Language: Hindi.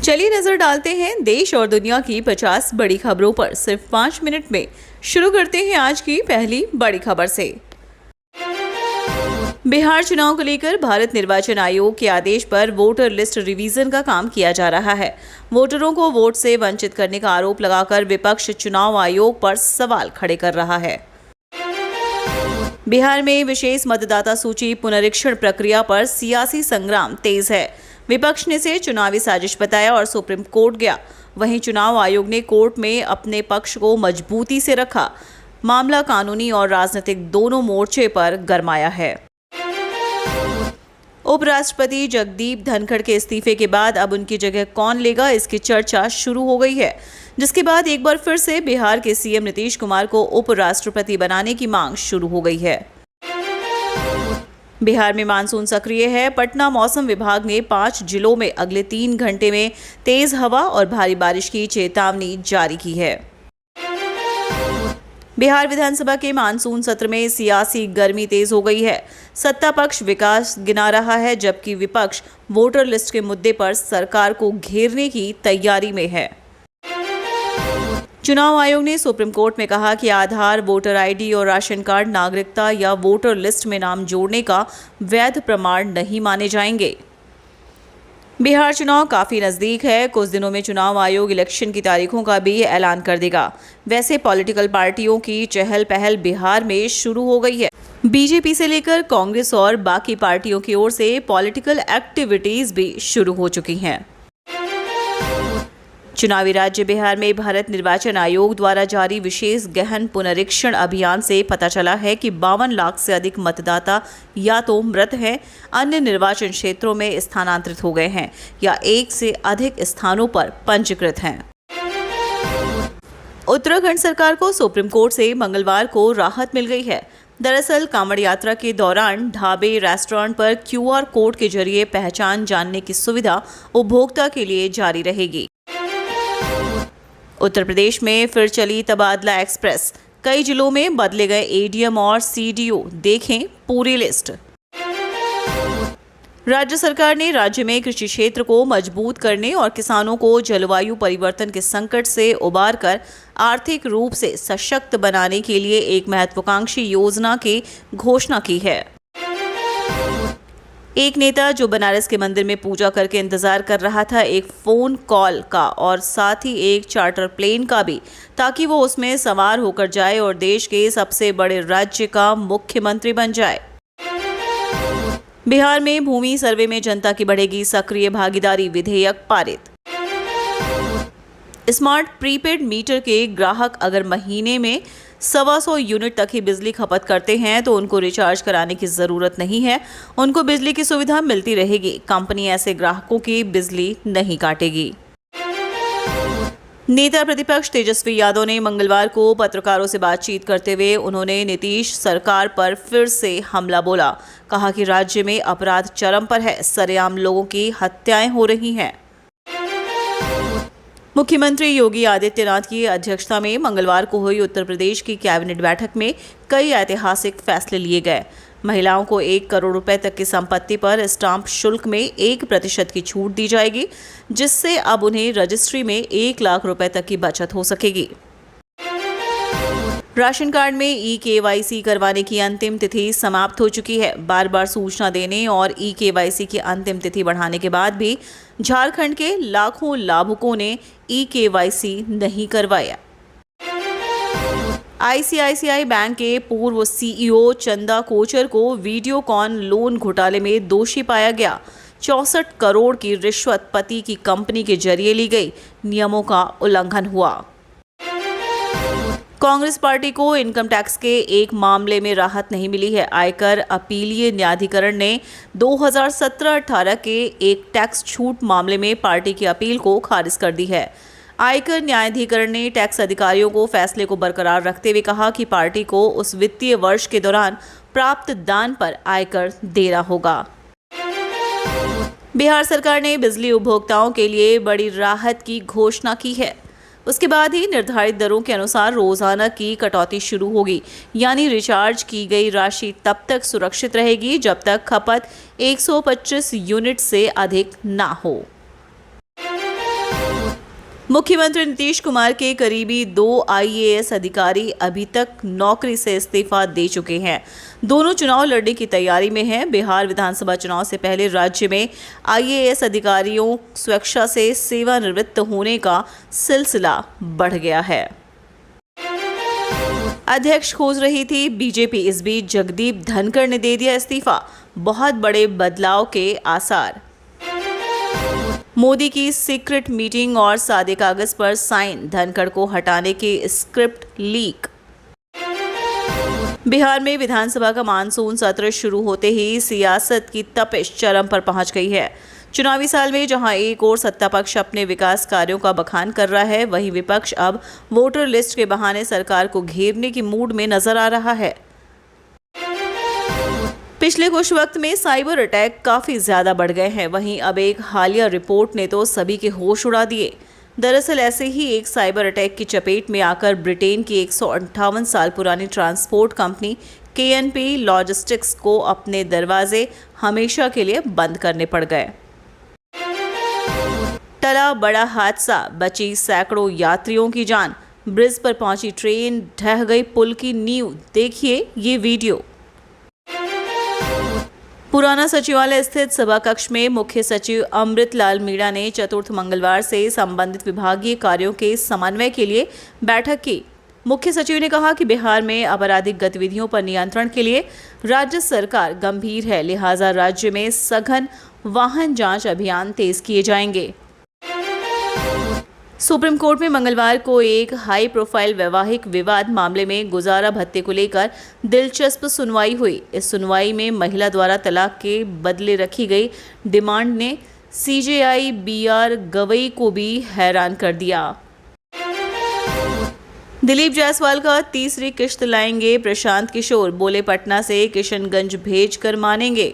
चलिए नजर डालते हैं देश और दुनिया की 50 बड़ी खबरों पर सिर्फ 5 मिनट में। शुरू करते हैं आज की पहली बड़ी खबर से। बिहार चुनाव को लेकर भारत निर्वाचन आयोग के आदेश पर वोटर लिस्ट रिवीजन का काम किया जा रहा है। वोटरों को वोट से वंचित करने का आरोप लगाकर विपक्ष चुनाव आयोग पर सवाल खड़े कर रहा है। बिहार में विशेष मतदाता सूची पुनरीक्षण प्रक्रिया पर सियासी संग्राम तेज है। विपक्ष ने इसे चुनावी साजिश बताया और सुप्रीम कोर्ट गया। वहीं चुनाव आयोग ने कोर्ट में अपने पक्ष को मजबूती से रखा। मामला कानूनी और राजनीतिक दोनों मोर्चे पर गरमाया है। उपराष्ट्रपति जगदीप धनखड़ के इस्तीफे के बाद अब उनकी जगह कौन लेगा, इसकी चर्चा शुरू हो गई है, जिसके बाद एक बार फिर से बिहार के सीएम नीतीश कुमार को उपराष्ट्रपति बनाने की मांग शुरू हो गई है। बिहार में मानसून सक्रिय है। पटना मौसम विभाग ने 5 जिलों में अगले 3 घंटे में तेज हवा और भारी बारिश की चेतावनी जारी की है। बिहार विधानसभा के मानसून सत्र में सियासी गर्मी तेज हो गई है। सत्ता पक्ष विकास गिना रहा है, जबकि विपक्ष वोटर लिस्ट के मुद्दे पर सरकार को घेरने की तैयारी में है। चुनाव आयोग ने सुप्रीम कोर्ट में कहा कि आधार, वोटर आईडी और राशन कार्ड नागरिकता या वोटर लिस्ट में नाम जोड़ने का वैध प्रमाण नहीं माने जाएंगे। बिहार चुनाव काफी नजदीक है। कुछ दिनों में चुनाव आयोग इलेक्शन की तारीखों का भी ऐलान कर देगा। वैसे पॉलिटिकल पार्टियों की चहल पहल बिहार में शुरू हो गई है। बीजेपी से लेकर कांग्रेस और बाकी पार्टियों की ओर से पॉलिटिकल एक्टिविटीज भी शुरू हो चुकी हैं। चुनावी राज्य बिहार में भारत निर्वाचन आयोग द्वारा जारी विशेष गहन पुनरीक्षण अभियान से पता चला है कि 52 लाख से अधिक मतदाता या तो मृत हैं, अन्य निर्वाचन क्षेत्रों में स्थानांतरित हो गए हैं या एक से अधिक स्थानों पर पंजीकृत हैं। उत्तराखंड सरकार को सुप्रीम कोर्ट से मंगलवार को राहत मिल गई है। दरअसल कांवड़ यात्रा के दौरान ढाबे, रेस्टोरेंट पर QR कोड के जरिए पहचान जानने की सुविधा उपभोक्ता के लिए जारी रहेगी। उत्तर प्रदेश में फिर चली तबादला एक्सप्रेस। कई जिलों में बदले गए ADM और CDO। देखें पूरी लिस्ट। राज्य सरकार ने राज्य में कृषि क्षेत्र को मजबूत करने और किसानों को जलवायु परिवर्तन के संकट से उबारकर आर्थिक रूप से सशक्त बनाने के लिए एक महत्वाकांक्षी योजना की घोषणा की है। एक नेता जो बनारस के मंदिर में पूजा करके इंतजार कर रहा था एक फोन कॉल का और साथ ही एक चार्टर प्लेन का भी, ताकि वो उसमें सवार होकर जाए और देश के सबसे बड़े राज्य का मुख्यमंत्री बन जाए। बिहार में भूमि सर्वे में जनता की बढ़ेगी सक्रिय भागीदारी, विधेयक पारित। स्मार्ट प्रीपेड मीटर के ग्राहक अगर महीने में 125 यूनिट तक ही बिजली खपत करते हैं तो उनको रिचार्ज कराने की जरूरत नहीं है। उनको बिजली की सुविधा मिलती रहेगी। कंपनी ऐसे ग्राहकों की बिजली नहीं काटेगी। नेता प्रतिपक्ष तेजस्वी यादव ने मंगलवार को पत्रकारों से बातचीत करते हुए उन्होंने नीतीश सरकार पर फिर से हमला बोला। कहा कि राज्य में अपराध चरम पर है, सरेआम लोगों की हत्याएं हो रही हैं। मुख्यमंत्री योगी आदित्यनाथ की अध्यक्षता में मंगलवार को हुई उत्तर प्रदेश की कैबिनेट बैठक में कई ऐतिहासिक फैसले लिए गए। महिलाओं को 1 करोड़ रुपए तक की संपत्ति पर स्टाम्प शुल्क में 1% की छूट दी जाएगी, जिससे अब उन्हें रजिस्ट्री में 1 लाख रुपए तक की बचत हो सकेगी। राशन कार्ड में eKYC करवाने की अंतिम तिथि समाप्त हो चुकी है। बार बार सूचना देने और eKYC की अंतिम तिथि बढ़ाने के बाद भी झारखंड के लाखों लाभुकों ने eKYC नहीं करवाया। ICICI बैंक के पूर्व CEO चंदा कोचर को वीडियोकॉन लोन घोटाले में दोषी पाया गया। 64 करोड़ की रिश्वत पति की कंपनी के जरिए ली गई। नियमों का उल्लंघन हुआ। कांग्रेस पार्टी को इनकम टैक्स के एक मामले में राहत नहीं मिली है। आयकर अपीलीय न्यायाधिकरण ने 2017-18 के एक टैक्स छूट मामले में पार्टी की अपील को खारिज कर दी है। आयकर न्यायाधिकरण ने टैक्स अधिकारियों को फैसले को बरकरार रखते हुए कहा कि पार्टी को उस वित्तीय वर्ष के दौरान प्राप्त दान पर आयकर देना होगा। बिहार सरकार ने बिजली उपभोक्ताओं के लिए बड़ी राहत की घोषणा की है। उसके बाद ही निर्धारित दरों के अनुसार रोजाना की कटौती शुरू होगी, यानी रिचार्ज की गई राशि तब तक सुरक्षित रहेगी जब तक खपत 125 यूनिट से अधिक ना हो। मुख्यमंत्री नीतीश कुमार के करीबी 2 आईएएस अधिकारी अभी तक नौकरी से इस्तीफा दे चुके हैं। दोनों चुनाव लड़ने की तैयारी में हैं। बिहार विधानसभा चुनाव से पहले राज्य में आईएएस अधिकारियों स्वेच्छा से सेवानिवृत्त होने का सिलसिला बढ़ गया है। अध्यक्ष खोज रही थी बीजेपी, इस बीच जगदीप धनखड़ ने दे दिया इस्तीफा। बहुत बड़े बदलाव के आसार। मोदी की सीक्रेट मीटिंग और सादे कागज पर साइन, धनखड़ को हटाने की स्क्रिप्ट लीक। बिहार में विधानसभा का मानसून सत्र शुरू होते ही सियासत की तपिश चरम पर पहुंच गई है। चुनावी साल में जहां एक और सत्ता पक्ष अपने विकास कार्यों का बखान कर रहा है, वहीं विपक्ष अब वोटर लिस्ट के बहाने सरकार को घेरने की मूड में नजर आ रहा है। पिछले कुछ वक्त में साइबर अटैक काफी ज्यादा बढ़ गए हैं। वहीं अब एक हालिया रिपोर्ट ने तो सभी के होश उड़ा दिए। दरअसल ऐसे ही एक साइबर अटैक की चपेट में आकर ब्रिटेन की 158 साल पुरानी ट्रांसपोर्ट कंपनी KNP लॉजिस्टिक्स को अपने दरवाजे हमेशा के लिए बंद करने पड़ गए। टला बड़ा हादसा, बची सैकड़ों यात्रियों की जान। ब्रिज पर पहुंची ट्रेन, ढह गई पुल की नींव। देखिए ये वीडियो। पुराना सचिवालय स्थित सभा कक्ष में मुख्य सचिव अमृत लाल मीणा ने चतुर्थ मंगलवार से संबंधित विभागीय कार्यों के समन्वय के लिए बैठक की। मुख्य सचिव ने कहा कि बिहार में आपराधिक गतिविधियों पर नियंत्रण के लिए राज्य सरकार गंभीर है, लिहाजा राज्य में सघन वाहन जांच अभियान तेज किए जाएंगे। सुप्रीम कोर्ट में मंगलवार को एक हाई प्रोफाइल वैवाहिक विवाद मामले में गुजारा भत्ते को लेकर दिलचस्प सुनवाई हुई। इस सुनवाई में महिला द्वारा तलाक के बदले रखी गई डिमांड ने CJI BR गवई को भी हैरान कर दिया। दिलीप जायसवाल का तीसरी किश्त लाएंगे प्रशांत किशोर, बोले पटना से किशनगंज भेज कर मानेंगे।